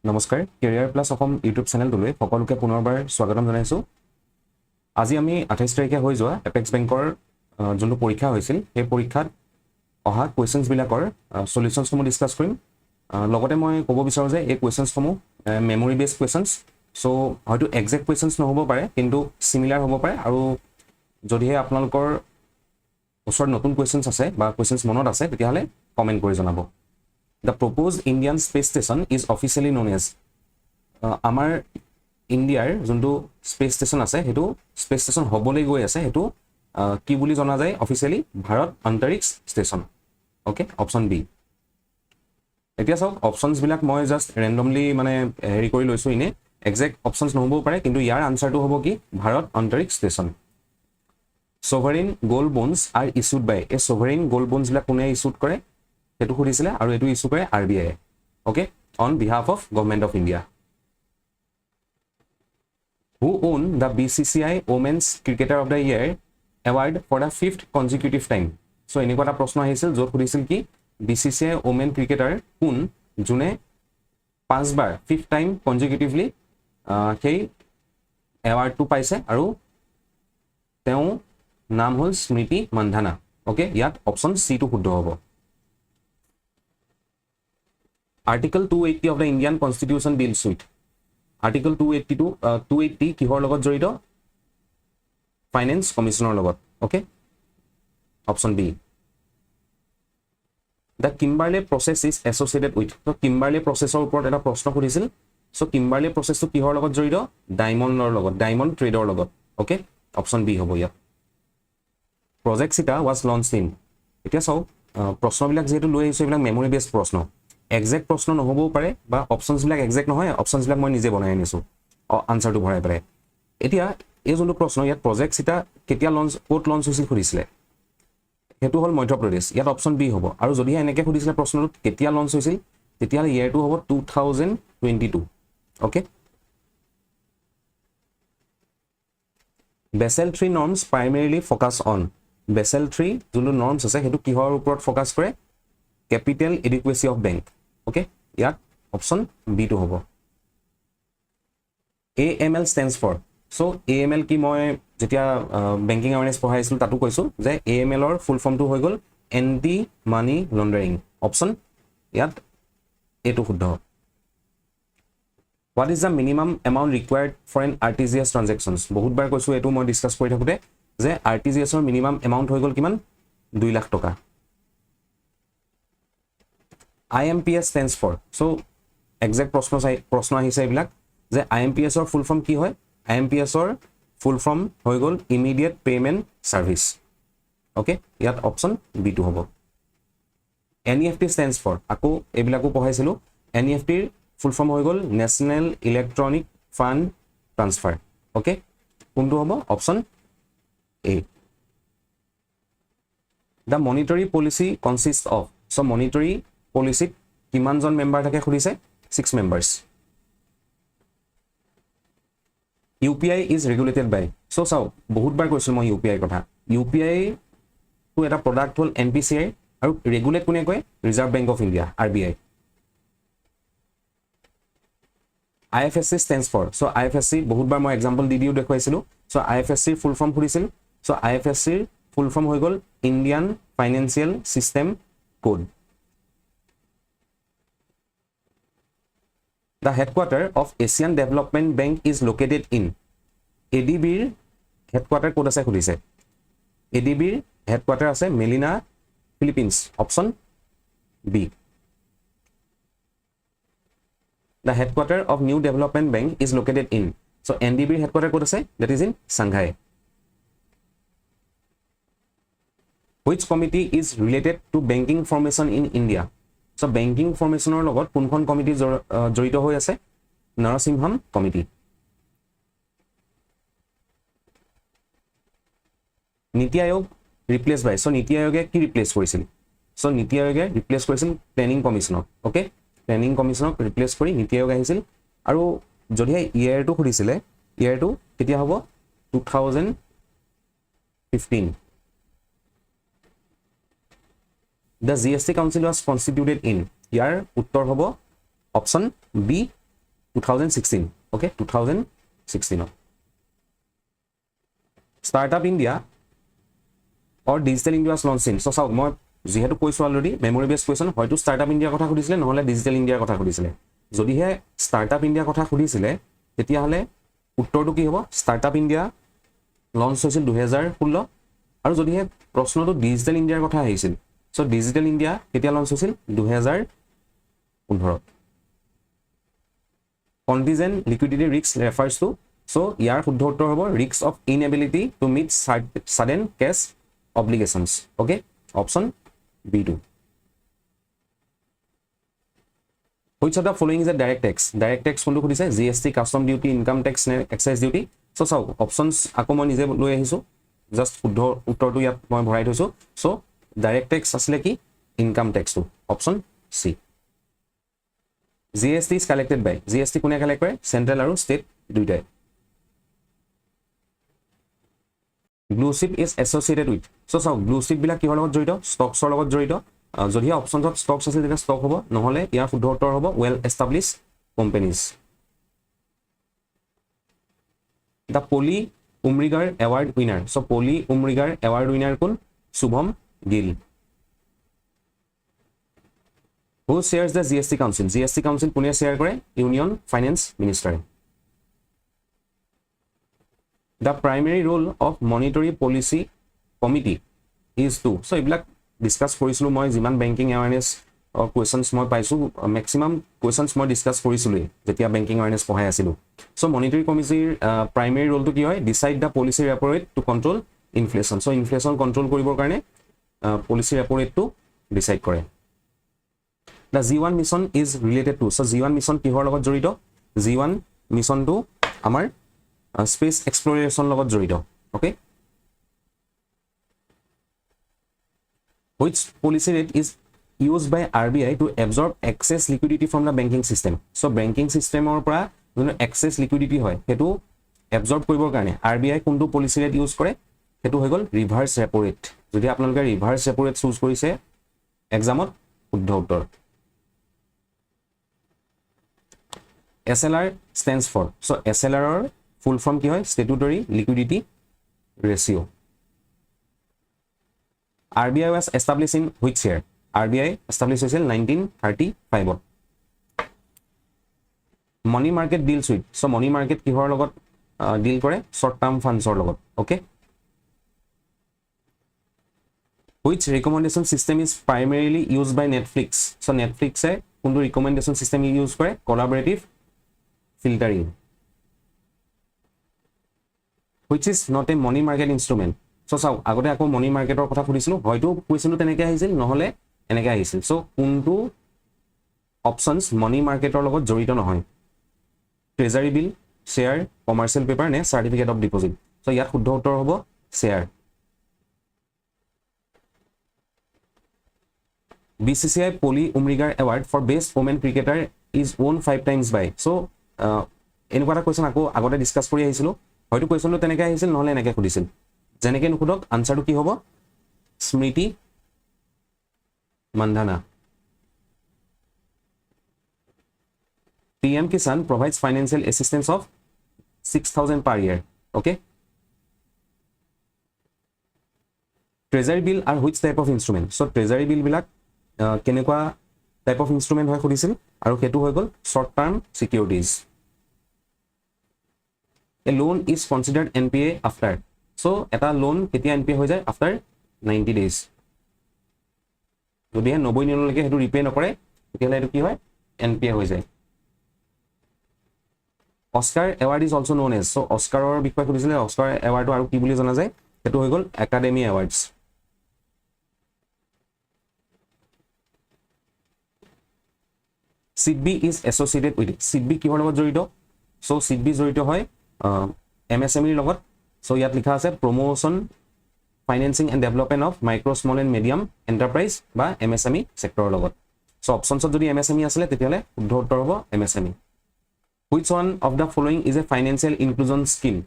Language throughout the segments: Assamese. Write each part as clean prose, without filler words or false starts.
নমস্কাৰ কেৰিয়াৰ প্লাছ অসম ইউটিউব চেনেলটোলৈ সকলোকে পুনৰবাৰ স্বাগতম জনাইছোঁ। আজি আমি 28 তাৰিখে হৈ যোৱা এপেক্স বেংকৰ যোনটো পৰীক্ষা হৈছিল সেই পৰীক্ষাত অহা কুৱেশ্যনছবিলাকৰ সলিউশ্যনসমূহ ডিছকাছ কৰিম। লগতে মই ক'ব বিচাৰোঁ যে এই কুৱেশ্যনছসমূহ মেমৰি বেছড কুৱেশ্যনছ, চ' হয়তো একজেক্ট কুৱেশ্যনছ নহ'ব পাৰে কিন্তু চিমিলাৰ হ'ব পাৰে, আৰু যদিহে আপোনালোকৰ ওচৰত নতুন কুৱেশ্যনছ আছে বা কুৱেশ্যনছ মনত আছে তেতিয়াহ'লে কমেণ্ট কৰি জনাব। The proposed Indian space station is officially known as আমাৰ ইণ্ডিয়াৰ যোনটো স্পেচ ষ্টেচন আছে সেইটো স্পেচ ষ্টেচন হ'বলৈ গৈ আছে সেইটো কি বুলি জনা যায় অফিচিয়েলি? ভাৰত অন্তৰিক্ষ ষ্টেচন। Okay, option B. এতিয়া চাওক, অপশ্যনছবিলাক মই জাষ্ট ৰেণ্ডমলি মানে হেৰি কৰি লৈছোঁ, এনে একজেক্ট অপশ্যনছ নহ'বও পাৰে, কিন্তু ইয়াৰ আনচাৰটো হ'ব কি? ভাৰত অন্তৰিক্ষ station. Sovereign gold bonds are issued by, এই ছভাৰিন গ'ল্ড বণ্ডছবিলাক কোনে ইছ্যুড কৰে সেইটো সুধিছিলে, আৰু এইটো ইছ্যু কৰে RBI, okay, on behalf of government of India. Who won the BCCI Women's Cricketer of the Year Award for the 5th consecutive time? চ' এনেকুৱা এটা প্ৰশ্ন আহিছিল য'ত সুধিছিল কি BCCI ওমেন ক্ৰিকেটাৰ কোন যোনে 5বাৰ 5th টাইম কনজিকিউটিভলি সেই এৱাৰ্ডটো পাইছে, আৰু তেওঁ নাম হ'ল স্মৃতি মান্ধানা। অ'কে, ইয়াত অপশ্যন চিটো শুদ্ধ হ'ব। Article 280 of the Indian Constitution deals with, Article 280 কিহৰ লগত জড়িত? ফাইনেন্স কমিশ্যনৰ লগত। Okay, option B. The Kimberley process is associated with, ত' কিম্বাৰলে প্ৰচেছৰ ওপৰত এটা প্ৰশ্ন সুধিছিল। চ' কিম্বাৰলে প্ৰচেছটো কিহৰ লগত জড়িত? ডায়মণ্ডৰ লগত, ডায়মণ্ড ট্ৰেডৰ লগত। অ'কে, অপশ্যন বি হ'ব ইয়াত। প্ৰজেক্ট চিটা ৱাজ লঞ্চ ইন, এতিয়া চাওক প্ৰশ্নবিলাক যিহেতু লৈ আহিছোঁ এইবিলাক মেমৰি বেছড প্ৰশ্ন, একজেক্ট প্ৰশ্ন নহ'বও পাৰে, বা অপশ্যনছবিলাক একজেক্ট নহয়, অপশ্যনছবিলাক মই নিজে বনাই আনিছোঁ আনচাৰটো ভৰাই পেলাই। এতিয়া এই যোনটো প্ৰশ্ন ইয়াত প্ৰজেক্ট চিটা কেতিয়া লঞ্চ, ক'ত লঞ্চ হৈছিল সুধিছিলে, সেইটো হ'ল মধ্যপ্ৰদেশ, ইয়াত অপশ্যন বি হ'ব। আৰু যদিহে এনেকৈ সুধিছিলে প্ৰশ্নটোত কেতিয়া লঞ্চ হৈছিল, তেতিয়াহ'লে ইয়েৰটো হ'ব 2022। Okay, Basel 3 norms primarily focus on, Basel 3 যোনটো নৰ্মছ আছে সেইটো কিহৰ ওপৰত ফ'কাছ কৰে? Capital adequacy of bank. Okay, ইয়াত অপশ্যন বিটো হ'ব। AML stands for, so' AML কি মই যেতিয়া বেংকিং এৱাৰনেছ পঢ়াইছিলোঁ তাতো কৈছোঁ যে AMLৰ ফুল ফৰ্মটো হৈ গ'ল এণ্টি মানি লণ্ডাৰিং। অপশ্যন ইয়াত এইটো শুদ্ধ। What is the minimum amount required for an RTGS transactions? বহুতবাৰ কৈছোঁ, এইটো মই ডিছকাছ কৰি থাকোঁতে যে RTGSৰ মিনিমাম এমাউণ্ট হৈ গ'ল কিমান? 2 লাখ টকা। IMPS stands for, so' exact প্ৰশ্ন আহিছে এইবিলাক যে IMPSৰ ফুল ফৰ্ম কি হয়? IMPSৰ ফুল ফৰ্ম হৈ গ'ল ইমিডিয়েট পে'মেণ্ট ছাৰ্ভিচ। অ'কে, ইয়াত অপশ্যন বিটো হ'ব। NEFT stands for, আকৌ এইবিলাকো পঢ়াইছিলোঁ, NEFTৰ ফুল ফৰ্ম হৈ গ'ল national electronic fund transfer. Okay, কোনটো হ'ব? Option A. The monetary policy consist of, so' monetary পলিচিত কিমানজন মেম্বাৰ থাকে সুধিছে? 6 members. UPI is regulated by, so' চাওক বহুতবাৰ কৈছোঁ মই UPI কথা, UPIটো এটা প্ৰডাক্ট হ'ল NPCI, আৰু ৰেগুলেট কোনে কয়? Reserve bank of India, RBI। IFSC stands for, so' IFSC বহুতবাৰ মই এক্সাম্পল দি দিও দেখুৱাইছিলোঁ। চ' IFSCৰ ফুল ফৰ্ম সুধিছিল, চ' IFSCৰ ফুল ফৰ্ম হৈ গ'ল Indian financial system code. The headquarter of Asian Development Bank is located in, ADBৰ হেডকোৱাৰ্টাৰ ক'ত আছে সুধিছে? ADBৰ হেডকোৱাৰ্টাৰ আছে Manila, Philippines. Option B. The headquarter of New Development Bank is located in, so NDBৰ হেডকোৱাৰ্টাৰ ক'ত আছে? That is in Shanghai. Which committee is related to banking formation in India? So' banking ফৰ্মেশ্যনৰ লগত কোনখন কমিটি জড়িত হৈ আছে? নৰসিংহম কমিটি। নীতি আয়োগ ৰিপ্লেচ বাই, চ' নীতি আয়োগে কি ৰিপ্লেচ কৰিছিল? চ' নীতি আয়োগে ৰিপ্লেচ কৰিছিল প্লেনিং কমিশ্যনক। অ'কে, প্লেনিং কমিশ্যনক ৰিপ্লেচ কৰি নীতি আয়োগ আহিছিল। আৰু যদিহে ইয়েৰটো সুধিছিলে, ইয়েৰটো কেতিয়া হ'ব? 2015। The GST Council was constituted in, ইয়াৰ উত্তৰ হ'ব option B 2016 okay 2016 startup India or digital India was launched in so চাওক মই যেহেতু কৈছো অলৰেডি মেমৰি বেস কোৱেশ্চন হয়তো startup India কথা খুদিছিলে নহলে digital India কথা খুদিছিলে যদিহে startup India কথা খুদিছিলে তেতিয়া হলে উত্তৰটো কি হ'ব startup India লঞ্চ হৈছিল 2016 আৰু যদিহে প্ৰশ্নটো ডিজিটেল ইণ্ডিয়াৰ কথা আহিছিল সো ডিজিটেল ইণ্ডিয়া কেতিয়া লঞ্চ হৈছিল 2015 contingent liquidity risk refers to so ইয়াৰ শুদ্ধ উত্তৰ হ'ব risk of inability to meet sudden cash obligations okay option B2 which of the following is a direct tax কোনটো খুদিছে GST custom duty income tax excise duty so চাওক options আকৌ মই নিজে লৈ আহিছো just শুদ্ধ উত্তৰটো ইয়াত মই ভৰাই থৈছো so direct tax আসলে কি income tax to option C GST is collected by GST কোনে কালেক্ট কৰে সেন্ট্ৰাল আৰু স্টেট দুইটাই blue chip is associated with so চাওক blue chip বিলাক কিহৰ লগত জড়িত stocks লগত জড়িত যদি অপশনত stocks আছে তেতিয়া stock হ'ব নহলে ইয়াৰ শুদ্ধ উত্তৰ হ'ব well established companies the Polly Umrigar award winner so Polly Umrigar award winner কোন Shubham Gill who shares the GST council কোনে share কৰে union finance minister the primary role of monetary policy committee is to so এইবিলাক ডিসকাস কৰিছিলো মই যিমান বেংকিং অ্যাৱাৰনেস কোৱেশ্চনছ মই পাইছো ম্যাক্সিমাম কোৱেশ্চনছ মই ডিসকাস কৰিছিলো যেতিয়া বেংকিং অ্যাৱাৰনেস পঢ়াই আছিলো সো মনিটৰি কমিটিৰ প্ৰাইমেৰী ৰোলটো কি হয় decide the policy repo rate to control inflation so inflation control কৰিবৰ কাৰণে পলিসি ৰেপো ৰেটটো ডিসাইড কৰে the G1 mission is related to so G1 mission কিহৰ লগত জড়িত G1 মিশনটো আমাৰ স্পেস এক্সপ্লোৰেশন লগত জড়িত okay which policy rate is used by RBI to absorb excess liquidity from the banking system so banking system or পৰা যোনো excess liquidity হয় হেতু absorb কৰিবৰ কাৰণে RBI কোনটো policy rate use কৰে হেতু হৈ গল reverse repo rate যদি আপোনালোকে reverse repo rate চুজ কৰিছে এক্সামত শুদ্ধ উত্তৰ SLR stands for so SLR ৰ full form কি হয় statutory liquidity ratio RBI was established in which year? RBI established in 1935. Money market deals with. So money market কিহৰ লগত deal কৰে short term funds ৰ লগত. Okay. Which recommendation system is primarily used by Netflix? So Netflix এ কোনটো recommendation system use কৰে collaborative filtering. Which is not a money market instrument. So চাও আগতে আকৌ মনি মাৰ্কেটৰ কথা খুদিছিলো হয়তো কোৱেশ্চনটো তেনেকৈ আহিছিল নহলে এনেকৈ আহিছিল সো কোনটো অপশনস মনি মাৰ্কেটৰ লগত জড়িত নহয় ট্ৰেজাৰি বিল শেয়াৰ কমাৰ্শিয়েল পেপাৰ নে সাৰ্টিফিকেট অফ ডিপোজিট সো ইয়াত শুদ্ধ উত্তৰ হ'ব share BCCI Polly Umrigar award for best women cricketer is won 5 times by so এনেকুৱা এটা কোৱেশ্চন আকৌ আগতে ডিসকাস কৰি আহিছিল হয়তো কোৱেশ্চনটো তেনেকৈ আহিছিল নহলে এনেকৈ খুদিছিল যেনেকৈ নুখুদক আনসাৰটো কি হ'ব স্মৃতি Mandhana PM Kisan provides financial assistance of 6,000 per year okay treasury bill are which type of instrument so treasury bill বিলাক কেনেকুৱা টাইপ অফ ইনস্ট্ৰুমেন্ট হয় খুদিছিল আৰু হেতু হৈ গল short term securities a loan is considered NPA after so এটা লোন কেতিয়া NPA হৈ যায় after 90 days যদি 90 দিনলৈকে হেতু ৰিপে নকৰে তেতিয়ালে এটো কি হয় NPA হৈ যায় Oscar award is also known as so Oscar-ৰ বিষয়ে খুদিছিলে Oscar award আৰু কি বুলি জনা যায় হেতু হৈ গল Academy Awards SIDB is associated with SIDB কিহৰ লগত জড়িত so SIDB জড়িত হয় MSME লগত so ইয়াত লিখা আছে promotion financing and development of micro small and medium enterprise বা MSME sector লগত so options যদি MSME আসলে তেতিয়ালে শুদ্ধ উত্তৰ হ'ব MSME which one of the following is a financial inclusion scheme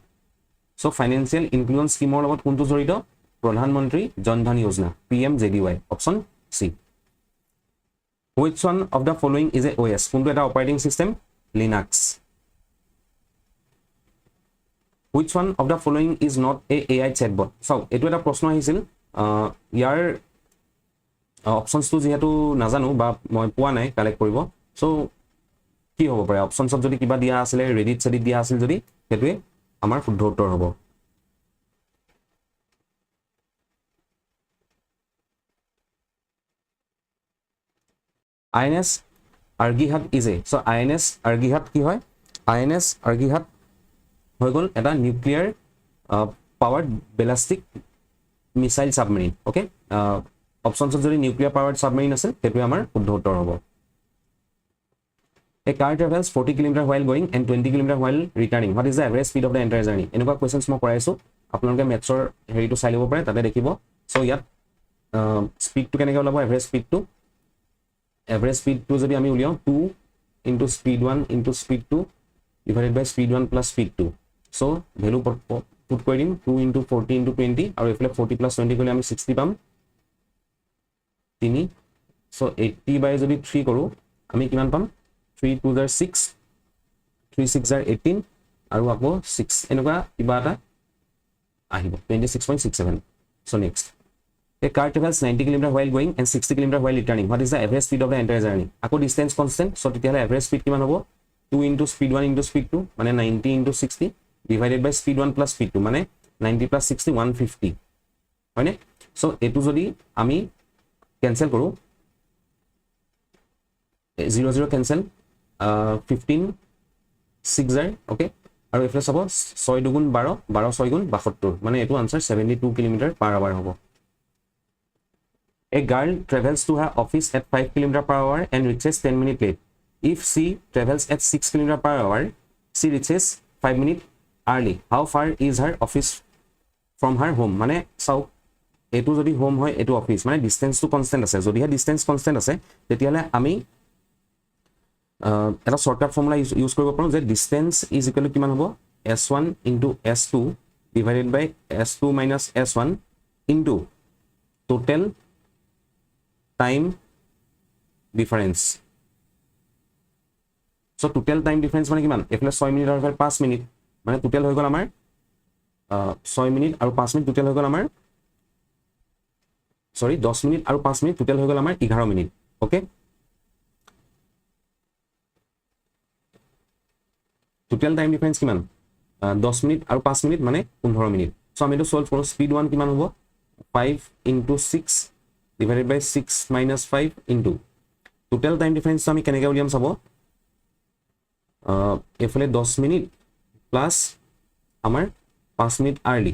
so financial inclusion scheme ৰ লগত কোনটো জড়িত প্ৰধানমন্ত্ৰী Jan Dhan Yojana PMJDY option C which one of the following is a OS কোনটো এটা operating system Linux which one of the following is not a AI chatbot? চাওক এইটো এটা প্ৰশ্ন আহিছিল ইয়াৰ অপশনছটো যেহেতু নাজানো বা মই পোৱা নাই কালেক্ট কৰিব সো কি হ'ব পাৰে অপশনছত যদি কিবা দিয়া আছিল ৰেডিট সেডিট দিয়া আছিল যদি হেতুৱে আমাৰ শুদ্ধ উত্তৰ হ'ব INS Arighaat is a so INS Arighaat কি হয় INS আৰ্গিহাট হৈ গ'ল এটা nuclear powered ballistic missile submarine okay অপশনছত যদি নিউক্লিয়াৰ পাৱাৰ্ড সাবমেৰিন আছে হেতুৱে আমাৰ শুদ্ধ উত্তৰ হ'ব A car travels 40 km while going and 20 km while returning. What is the average speed of the entire journey? এনেকুৱা questions মই কৰাইছো আপোনালোকে মেথছৰ হেৰিটো চাই ল'ব পাৰে তাতে দেখিব সো ইয়াত স্পীডটো কেনেকৈ ওলাব এভাৰেজ স্পীডটো যদি আমি উলিয়াও 2 into speed 1 into speed 2 divided by speed 1 plus speed 2 so value put কৰি দিম 2 into 40 into 20 আৰু এফালে 40 plus 20 কৰিলে আমি 60 পাম 3 সো 80 বাই যদি 3 কৰো আমি কিমান পাম 3 2 are 6 3 6 are 18 আৰু আকৌ 6 এনেকুৱা কিবা এটা আহিব 26.67 so next a car travels 90 km while going and 60 km while returning what is the average speed of the entire journey আকৌ distance constant so তেতিয়ালে average speed কিমান হ'ব 2 into speed 1 into speed 2 মানে 90 into 60 divided by speed 1 plus speed 2 মানে 90 plus 60 150 হয়নে so এটো যদি আমি ক্যান্সেল কৰো 0 0 cancel 15 6 are okay আৰু এফালে চাব 6 দুগুণ 12 12 6 গুণ 72 মানে এটো আনসার 72 km per hour হ'ব A girl travels to her office at 5 km per hour and reaches 10 minutes late. If she travels at 6 km per hour, she reaches 5 minutes early. How far is her office from her home? মানে চাও এটো যদি হোম হয় এটো অফিস মানে ডিসটেন্স টু কনস্ট্যান্ট আছে যদি হে ডিসটেন্স কনস্ট্যান্ট আছে তেতিয়ালে আমি এটা শর্টকাট ফর্মুলা ইউজ কৰিব পাৰো যে ডিসটেন্স ইজ ইকুয়াল টু কিমান হ'ব s1 * s2 divided by s2 - s1 into total time difference so total time difference মানে কিমান এফলে 6 মিনিট আৰু 5 মিনিট মানে টোটাল হৈ গল আমাৰ 6 মিনিট আৰু 5 মিনিট টোটাল হৈ গল আমাৰ সৰি 10 মিনিট আৰু 5 মিনিট টোটাল হৈ গল আমাৰ 11 minute okay total time difference কিমান 10 মিনিট আৰু 5 মিনিট মানে 15 মিনিট সো আমি এটো সলভ কৰো স্পিড 1 কিমান হ'ব 5 * 6 divided by 6 minus 5 into total time difference তো আমি কেনেকৈ উলিয়াম চাব এফালে 10 মিনিট প্লাস আমাৰ 5 মিনিট আৰ্লি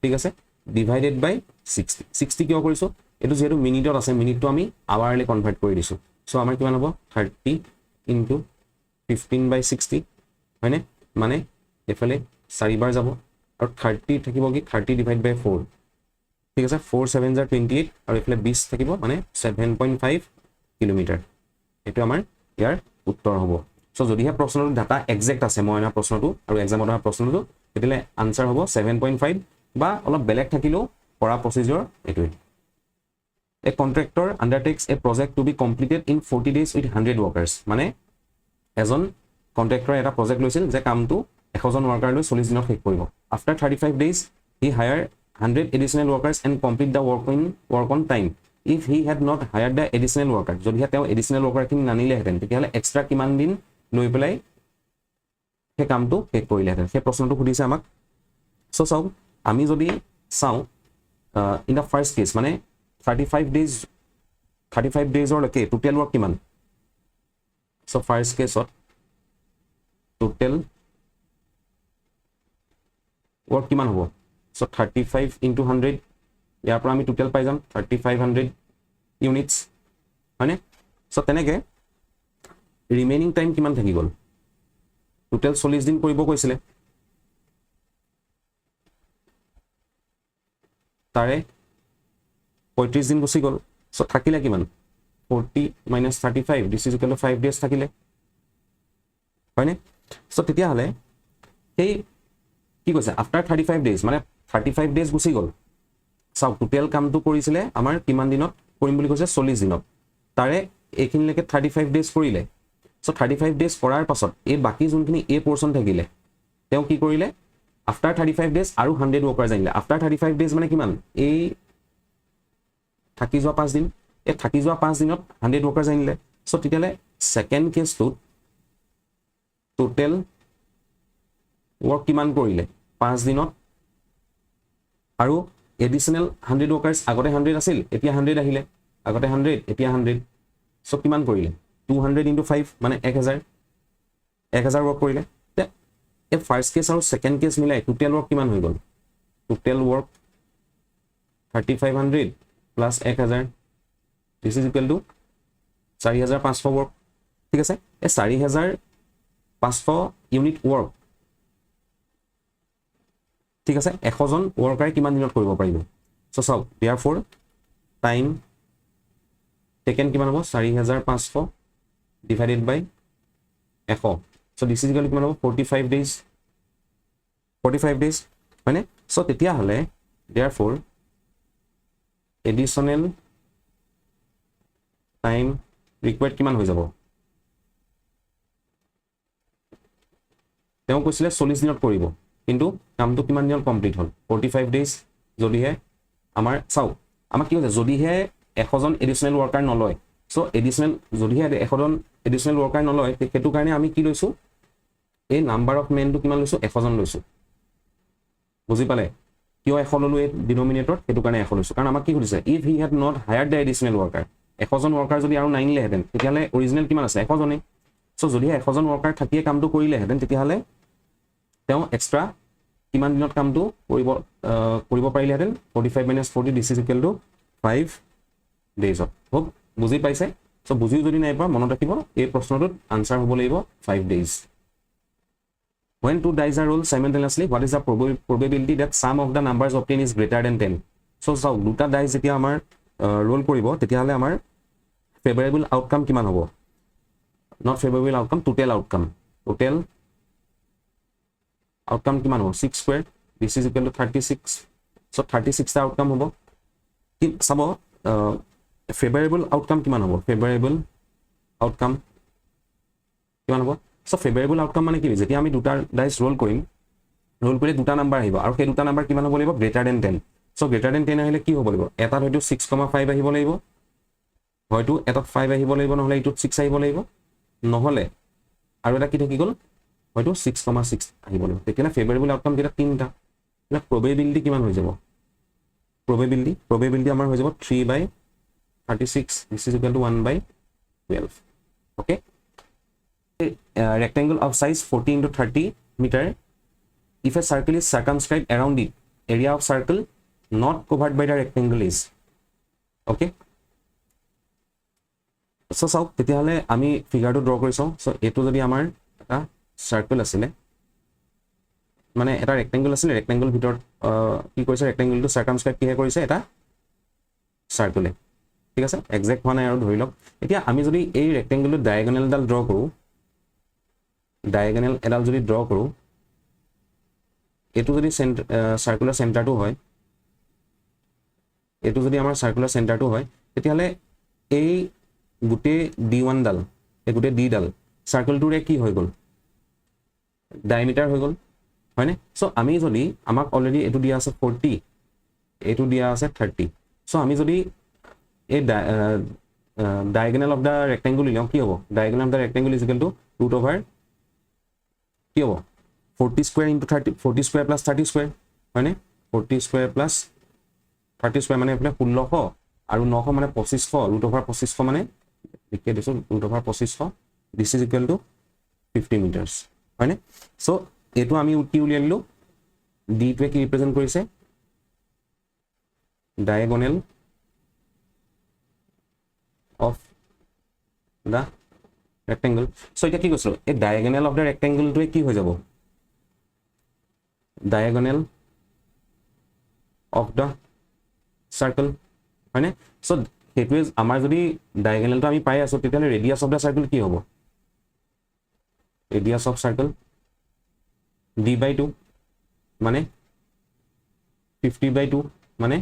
ঠিক আছে divided by 60 কিয় কৰিছো এটো যেহেতু মিনিটত আছে মিনিটটো আমি আৱাৰলি কনভাৰ্ট কৰি দিছো সো আমাৰ কিমান হ'ব 30 into 15 by 60 হয়নে মানে এফালে 4 বাৰ যাব আৰু 30 থাকিব কি 30 divided by 4 ঠিক আছে 4 7 are 28 আৰু এফালে 20 থাকিব মানে 7.5 কিলোমিটাৰ এটো আমাৰ ইয়াৰ উত্তৰ হ'ব সো যদিহে প্ৰশ্নটো ডাটা এক্সাক্ট আছে মইনা প্ৰশ্নটো আৰু এক্সামত অহা প্ৰশ্নটো তেতিয়ালে আনসাৰ হ'ব 7.5 বা অলপ বেলেগ থাকিলেও কৰা প্ৰসিডিউৰ এটোই A contractor undertakes a project to be completed in 40 days with 100 workers মানে এজন কন্ট্ৰাক্টৰ এটা প্ৰজেক্ট লৈছিল যে কামটো 100 জন ওয়াৰ্কাৰ লৈ 40 দিনত শেষ কৰিব after 35 days he hired 100 additional workers and complete the work on time if he had not hired the additional worker যদি হেতেও additional worker কিন নানিলে হেতেন তেতিয়ালে এক্সট্ৰা কিমান দিন লৈ পেলাই হে কামটো শেষ কৰিলে হেতেন হে প্ৰশ্নটো খুদিছে আমাক সো চাও আমি যদি চাও ইন দা ফার্স্ট কেস মানে 35 days or লকে টোটাল ওয়ার্ক কিমান সো ফার্স্ট কেসত টোটাল ওয়ার্ক কিমান হ'ব so 35 into 100 ইয়াৰ পৰা আমি টোটাল পাই যাম 3500 ইউনিটস মানে সো তেনেকে ৰিমেইনিং টাইম কিমান থাকি গল টোটাল 40 দিন কৰিব কৈছিলে তাৰে 35 দিন গুছি গল সো থাকিলে কিমান 40 - 35 this is equal to 5 days থাকিলে হয়নে সো তেতিয়া হলে এই কি কৈছে আফটাৰ 35 days মানে 35 days গুছি গল সব টোটাল কামটো কৰিছিলে আমাৰ কিমান দিনত কৰিম বুলি কৈছে 40 দিনত তাৰে এখিনলৈকে 35 days কৰিলে সো 35 days কৰাৰ পাছত এই বাকি যোনখিনি এ পোৰশন থাকিলে তেও কি কৰিলে আফটাৰ 35 ডেজ আৰু 100 ৱৰ্কাৰ্ছ আনিলে আফটাৰ 35 ডেজ মানে কিমান এই থাকি যোৱা 5 দিন এই থাকি যোৱা 5 দিনত 100 ৱৰ্কাৰ্ছ আনিলে সো তেতিয়ালে সেকেন্ড কেছটো টোটেল ৱৰ্ক কিমান কৰিলে 5 দিনত আৰু এডিশনাল 100 ৱৰ্কাৰ্ছ আগতে 100 আছিল এতিয়া 100 আহিলে আগতে 100 এতিয়া 100 সো কিমান কৰিলে 200 * 5 মানে 1000 ৱৰ্ক কৰিলে এই ফাৰ্স্ট কেছ আৰু সেকেন্ড কেছ মিলাই টোটেল ৱৰ্ক কিমান হৈ গল total work 3500 plus 1000 this is equal to 4500 work ঠিক আছে এই 4500 ইউনিট ৱৰ্ক ঠিক আছে 100 জন ৱৰ্কাৰে কিমান দিনত কৰিব পাৰিব সো চাও therefore টাইম টেকেন কিমান হ'ব 4500 divided by 100 so this is equal to কিমান হ'ব 45 days মানে so তেতিয়া হলে therefore additional time required কিমান হৈ যাব তেও কৈছিলে 40 দিনত কৰিব কিন্তু কামটো কিমান দিনত কমপ্লিট হল 45 days যদিহে আমাৰ চাও আমাৰ কি হৈছে যদিহে 100 জন এডিশনাল ওয়ার্কার নলয় সো এডিশনাল যদিহে 100 জন এডিশনাল ওয়ার্কার নলয় তেটো কাৰণে আমি কি লৈছো এই নাম্বাৰ অফ মেন টো কিমান লৈছো 100 জন লৈছো বুজি পালে কিয় 100 ললো এই ডিনোমিনেটৰ হেতু কাৰণে 100 লৈছো কাৰণ আমাক কি কৰিছে if he had not hired the additional worker 100 জন ওয়াৰ্কাৰ যদি আৰু নাইনিলে হেতেন তেতিয়ালে অৰিজিনাল কিমান আছে 100 জনে সো যদি 100 জন ওয়াৰ্কাৰ থাকিয়ে কামটো কৰিলে হেতেন তেতিয়ালে তেও এক্সট্ৰা কিমান দিনত কামটো কৰিব পাৰিলে হেতেন 45 - 40 this is equal two 5 days of hope বুজি পাইছে সো বুজিও যদি নাই পা মনত ৰাখিব এই প্ৰশ্নটোত আনসাৰ হ'ব লাগিব 5 days when two dice are rolled simultaneously what is the probability that sum of the numbers obtained is greater than 10 so চাও দুটা ডাইস যেতিয়া আমাৰ roll কৰিব তেতিয়া হলে আমাৰ favorable outcome কিমান হ'ব not favorable outcome total outcome কিমান হ'ব 6 square this is equal to 36 so 36 টা outcome হ'ব কি চাব favorable outcome কিমান হ'ব favorable outcome কিমান হ'ব সো favorable outcome মানে কি যেতিয়া আমি দুটা ডাইস roll কৰিম roll কৰি দুটা নাম্বাৰ আহিব আৰু সেই দুটা নাম্বাৰ কিমান হ'ব লাগিব greater than 10 so greater than 10 আহিলে কি হ'ব লাগিব এটাত হয়তো 6,5 আহিব লাগিব হয়তো এটাত 5 আহিব লাগিব নহলে ইটোত 6 আহিব লাগিব নহলে আৰু এটা কি থাকি গল হয়তো 6,6 আহিব লাগিব তেতিয়ালে favorable outcome যেটা তিনটা মানে probability কিমান হৈ যাব probability আমাৰ হৈ যাব 3/36 this is equal to 1/12 okay rectangle of size 40 into 30 meter if a circle is circumscribed around it area of circle not covered by the rectangle is okay so চাও তেতিয়ালে আমি ফিগাৰটো ড্ৰ কৰিছো সো এটো যদি আমাৰ এটা সাৰ্কেল আছিলে মানে এটা ৰেক্টেংগল আছিলে ৰেক্টেংগল ভিতৰত কি কৰিছে ৰেক্টেংগলটো সাৰ্কামস্ক্ৰাইব কিহে কৰিছে এটা সাৰ্কেলে ঠিক আছে এক্সাক্ট হোৱা নাই আৰু ধৰি লওক এতিয়া আমি যদি এই ৰেক্টেংগলটো ডায়াগোনাল ডাল ড্ৰ কৰো ডায়াগোনাল এডাল যদি ড্ৰ কৰো এটো যদি সাৰ্কুলাৰ সেন্টাৰটো হয় এটো যদি আমাৰ সাৰ্কুলাৰ সেন্টাৰটো হয় তেতিয়ালে এই গুটে d1 ডাল এই গুটে d ডাল সাৰ্কেলটোৰে কি হৈ গল ডায়ামিটাৰ হৈ গল হয়নে সো আমি যদি আমাক অলৰেডি এটো দিয়া আছে 40 এটো দিয়া আছে 30 সো আমি যদি এই diagonal of the rectangle Leo কি হ'ব diagonal of the rectangle is equal to root over কি হ'ব 40 square into 30 40 square plus 30 square হয়নে 40 square plus 30 square মানে এফালে 1600 আৰু 900 মানে 2500 root over 2500 মানে লিখে দিছো root over 2500 this is equal to 50 meters হয়নে সো এটো আমি কি উলিয়াইলো d টোৱে কি ৰিপ্ৰেজেন্ট কৰিছে diagonal of the rectangle so এটা কি কৈছো এই diagonal of the rectangle টোৱে কি হৈ যাব diagonal of the circle হয়নে so হেতুৱে আমাৰ যদি diagonal টো আমি পাই আছো তেতিয়ালে radius of the circle কি হ'ব radius of circle d/2 মানে 50/2 মানে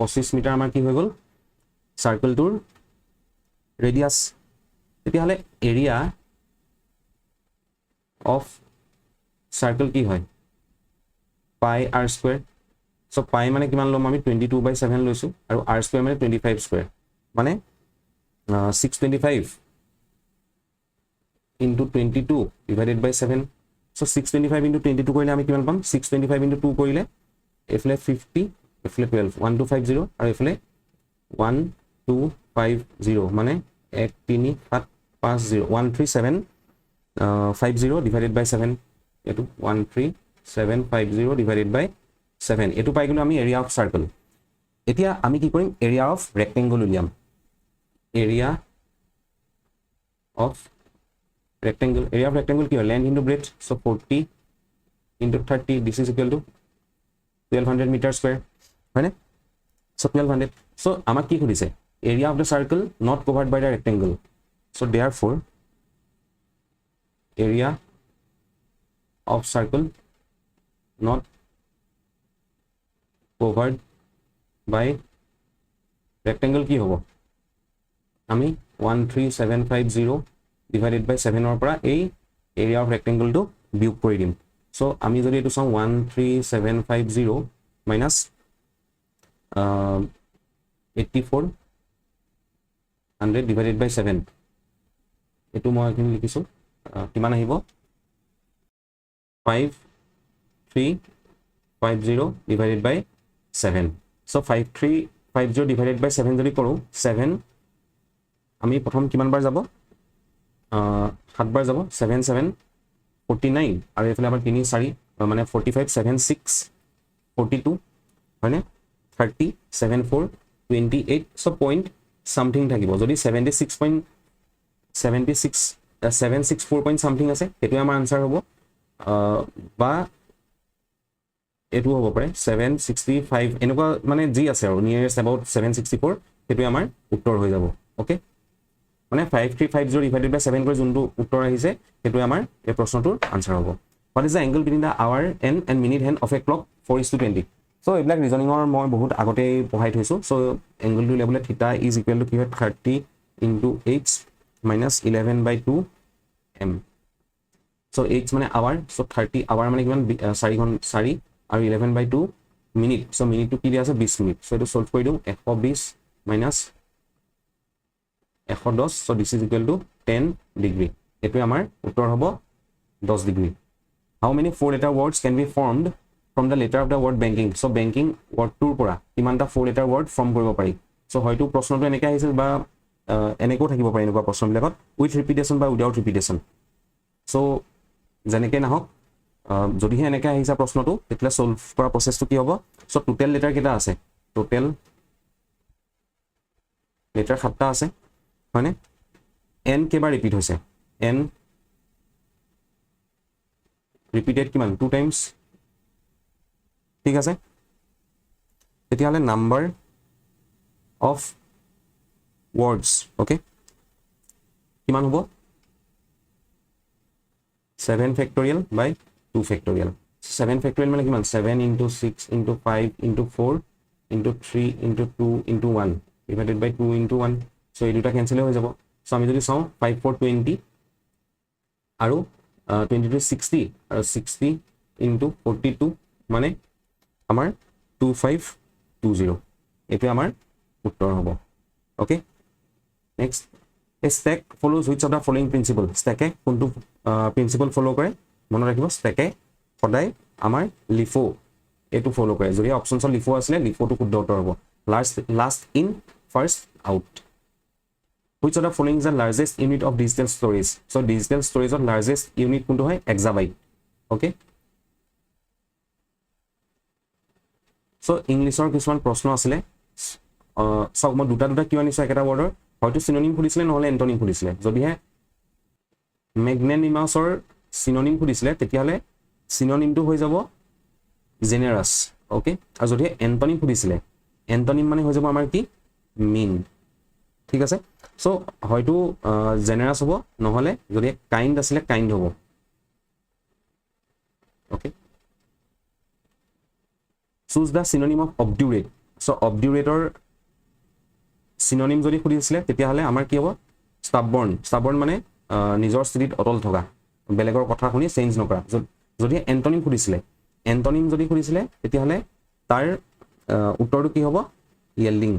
25 মিটাৰ আমাৰ কি হৈ গল সাৰ্কেলটোৰ ৰেডিয়াস তেতিয়াহলে এৰিয়া অফ সার্কেল কি হয় pi r square. So pi মানে কিমান লম আমি 22/7 লৈছো আৰু r square মানে 25 square মানে 625 into 22 divided by 7. So 625 into 22 কৰিলে আমি কিমান পাম 625 into 2 কৰিলে এফলে 50 এফলে 12 1250 আৰু এফলে 1250 মানে 13750 13750 divided by 7 এটো 13750 divided by 7 এটো পাই গলো আমি এৰিয়া অফ সাৰ্কেল এতিয়া আমি কি কৰিম এৰিয়া অফ ৰেক্টেংগল উলিয়াম area of rectangle area of rectangle কি হয় length into breadth so 40 into 30 this is equal to 1200 meter square হয়নে so 1200 so আমাক কি খুদিছে area of the circle not covered by the rectangle so therefore area of circle not covered by rectangle কি হ'ব আমি 13750 divided by 7 or para a area of rectangle to বিয়োগ কৰি দিম so আমি যদি এটো চাও 13750 minus 8400 divided by 7 এটো মই এখানে লিখিছো কিমান আহিব 5350 divided by 7 so 5350 divided by 7 যদি কৰো 7 আমি প্ৰথম কিমান বাৰ যাব 7 বাৰ যাব 7 7 49 আৰু এফালে আমাৰ 3 4 মানে 45 7 6 42 হয়নে 30 7 4 28 সো পইণ্ট সামথিং থাকিব যদি 764 পইণ্ট সামথিং আছে এটো আমাৰ আনসাৰ হ'ব বা এটো হ'ব পাৰে 765 এনেকুৱা মানে জি আছে আৰু নিয়াৰেষ্ট अबाउट 764 এটো আমাৰ উত্তৰ হৈ যাব ওকে মানে 5350 divided by 7 কৰি যোনটো উত্তৰ আহিছে হেতু আমাৰ এই প্ৰশ্নটোৰ আনসাৰ হ'ব what is the angle between the hour and minute hand of a clock 4:20 so এইবিলাক ৰিজনিংৰ মই বহুত আগতে পঢ়াই থৈছো so angle টো লেবলে থিটা is equal to কি হয় 30 into h minus 11/2 m so h মানে hour so 30 hour মানে কিমান 4 আৰু 11/2 মিনিট so মিনিট টো কি দিয়া আছে 20 মিনিট so এটো সলভ কৰি দিও 120 minus 110 so this is equal to 10 degree এটো আমাৰ উত্তৰ হ'ব 10 degree how many four letter words can be formed from the letter of the word banking so banking word tour পৰা কিমানটা four letter word form কৰিব পাৰি so হয়তো প্ৰশ্নটো এনেকৈ আহিছিল বা এনেকৈ থাকিব পাৰে এনেকুৱা প্ৰশ্নবিলাকত with repetition বা without repetition so যেনেকৈ নাহক যদিহে এনেকৈ আহিছে প্ৰশ্নটো তেতিয়া সলভ কৰা প্ৰসেসটো কি হ'ব so total letter কেটা আছে total letter 7টা আছে হয়নে n কেবাৰ ৰিপিট হৈছে n ৰিপিটেড কিমান 2 টাইমছ ঠিক আছে এতিয়া হলে নাম্বাৰ অফ words ওকে কিমান হ'ব 7 factorial by 2 factorial 7 factorial মানে কিমান 7 into 6 into 5 into 4 into 3 into 2 into 1 divided by 2 into 1 so এই দুটা ক্যান্সেল হৈ যাব so আমি যদি চাও 5 4 20 আৰু 22 60 আৰু 60 into 42 মানে আমাৰ 2520 এটো আমাৰ উত্তৰ হ'ব okay next a stack follows which of the following principle stack এ কোনটো প্ৰিন্সিপল ফলো কৰে মনত ৰাখিব stack এ সদায় আমাৰ লিফো এটো ফলো কৰে যদি অপচনছৰ লিফো আছে লিফো টু শুদ্ধ উত্তৰ হ'ব last in first out which of the following is the largest unit of digital storage so digital storage of largest unit কোনটো হয় exabyte okay so ইংলিশৰ কিছুমান প্ৰশ্ন আছিল সব মই দুটা কি আনিছো একটা ওয়াৰ্ডৰ হয়তো সিনোনিম খুলিছিলে নহলে এন্টোনিম খুলিছিলে যদিহে ম্যাগনানিমাসৰ সিনোনিম খুলিছিলে তেতিয়াহলে সিনোনিমটো হৈ যাব জেনাৰাস ওকে আৰু যদিহে এন্টোনিম খুলিছিলে এন্টোনিম মানে হৈ যাব আমাৰ কি মিন ঠিক আছে সো হয়তো জেনারাস হ'ব নহলে যদি কাইন্ড আছিল কাইন্ড হ'ব okay choose the synonym of obdurate so obdurateৰ সিনোনিম যদি খুলিছিলে তেতিয়াহলে আমাৰ কি হ'ব stubborn মানে নিজৰ স্থিতিত অটল থকা বেলেগৰ কথা শুনি চেঞ্জ নকৰা যদি এন্টোনিম খুলিছিলে এণ্টনিম যদি সুধিছিলে তেতিয়াহ'লে তাৰ উত্তৰটো কি হ'ব য়েল্ডিং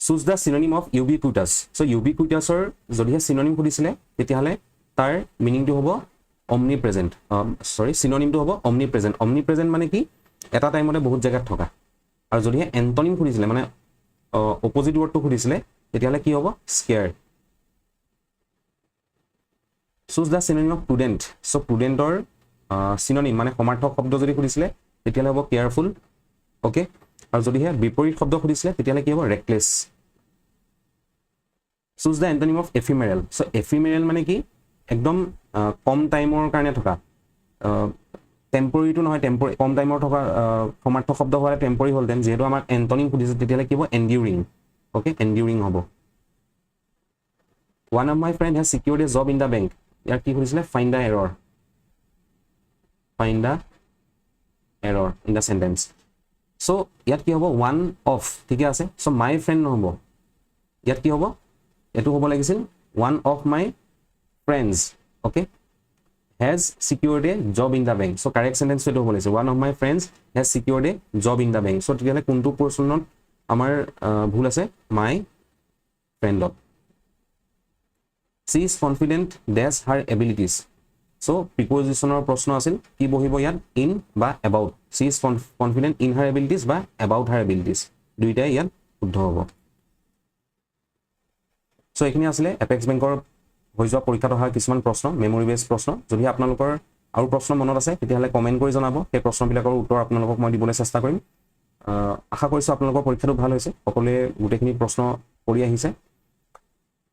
চুজ দ্য চিনোনিম অফ ইউবিকুইটাছ চ' ইউবিকুইটাছৰ যদিহে চিনোনিম সুধিছিলে তেতিয়াহ'লে তাৰ মিনিংটো হ'ব অমনি প্ৰেজেণ্ট চিনোনিমটো হ'ব অমনি প্ৰেজেণ্ট মানে কি এটা টাইমতে বহুত জেগাত থকা আৰু যদিহে এণ্টনিম সুধিছিলে মানে অপজিট ৱৰ্ডটো সুধিছিলে তেতিয়াহ'লে কি হ'ব scare choose the চিনোনিম of prudent চ' প্ৰুডেণ্টৰ চিনোনিম মানে সমাৰ্থক শব্দ যদি সুধিছিলে তেতিয়াহ'লে হ'ব কেয়াৰফুল অ'কে আৰু যদিহে বিপৰীত শব্দ সুধিছিলে তেতিয়াহ'লে কি হ'ব ৰেকলেছ চুজ দ্য এণ্টনিম অফ এফিমেৰেল চ' এফিমেৰেল মানে কি একদম কম টাইমৰ কাৰণে থকা টেম্পৰীটো নহয় কম টাইমৰ থকা সমাৰ্থক শব্দ হোৱালে টেম্পৰী হ'লহেঁতেন যিহেতু আমাক এণ্টনিম সুধিছে তেতিয়াহ'লে কি হ'ব এণ্ডিউৰিং অ'কে এণ্ডিউৰিং হ'ব one of my friend has secured a job in the bank ইয়াৰ কি সুধিছিলে find the error in the sentence so' ইয়াত কি হ'ব ওৱান অফ ঠিকে আছে চ' মাই ফ্ৰেণ্ড নহ'ব ইয়াত কি হ'ব এইটো হ'ব লাগিছিল one of my friends okay has secured a job in the bank so' correct চেণ্টেন্সটো এইটো হ'ব লাগিছিল one of my friends has secured a job in the bank so' তেতিয়াহ'লে কোনটো পৰ্চনত আমাৰ ভুল আছে মাই ফ্ৰেণ্ডত she is confident does her abilities so' প্ৰিপজিশ্যনৰ প্ৰশ্ন আছিল কি বহিব ইয়াত ইন বা about she is confident in her abilities বা এবাউট হাৰ এবিলিটিজ দুইটাই ইয়াত শুদ্ধ হ'ব চ' এইখিনি আছিলে এপেক্স বেংকৰ হৈ যোৱা পৰীক্ষাত অহা কিছুমান প্ৰশ্ন মেমৰি বেছ প্ৰশ্ন যদি আপোনালোকৰ আৰু প্ৰশ্ন মনত আছে তেতিয়াহ'লে কমেণ্ট কৰি জনাব সেই প্ৰশ্নবিলাকৰ উত্তৰ আপোনালোকক মই দিবলৈ চেষ্টা কৰিম আশা কৰিছোঁ আপোনালোকৰ পৰীক্ষাটো ভাল হৈছে সকলোৱে গোটেইখিনি প্ৰশ্ন কৰি আহিছে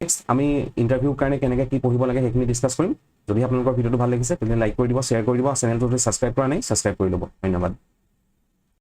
নেক্সট আমি ইণ্টাৰভিউৰ কাৰণে কেনেকৈ কি পঢ়িব লাগে সেইখিনি ডিছকাছ কৰিম যদি আপোনালোকৰ ভিডিঅ'টো ভাল লাগিছে তেতিয়াহ'লে লাইক কৰি দিব শ্বেয়াৰ কৰি দিব চেনেলটো যদি ছাবস্ক্ৰাইব কৰা নাই ছাবস্ক্ৰাইব কৰি ল'ব ধন্যবাদ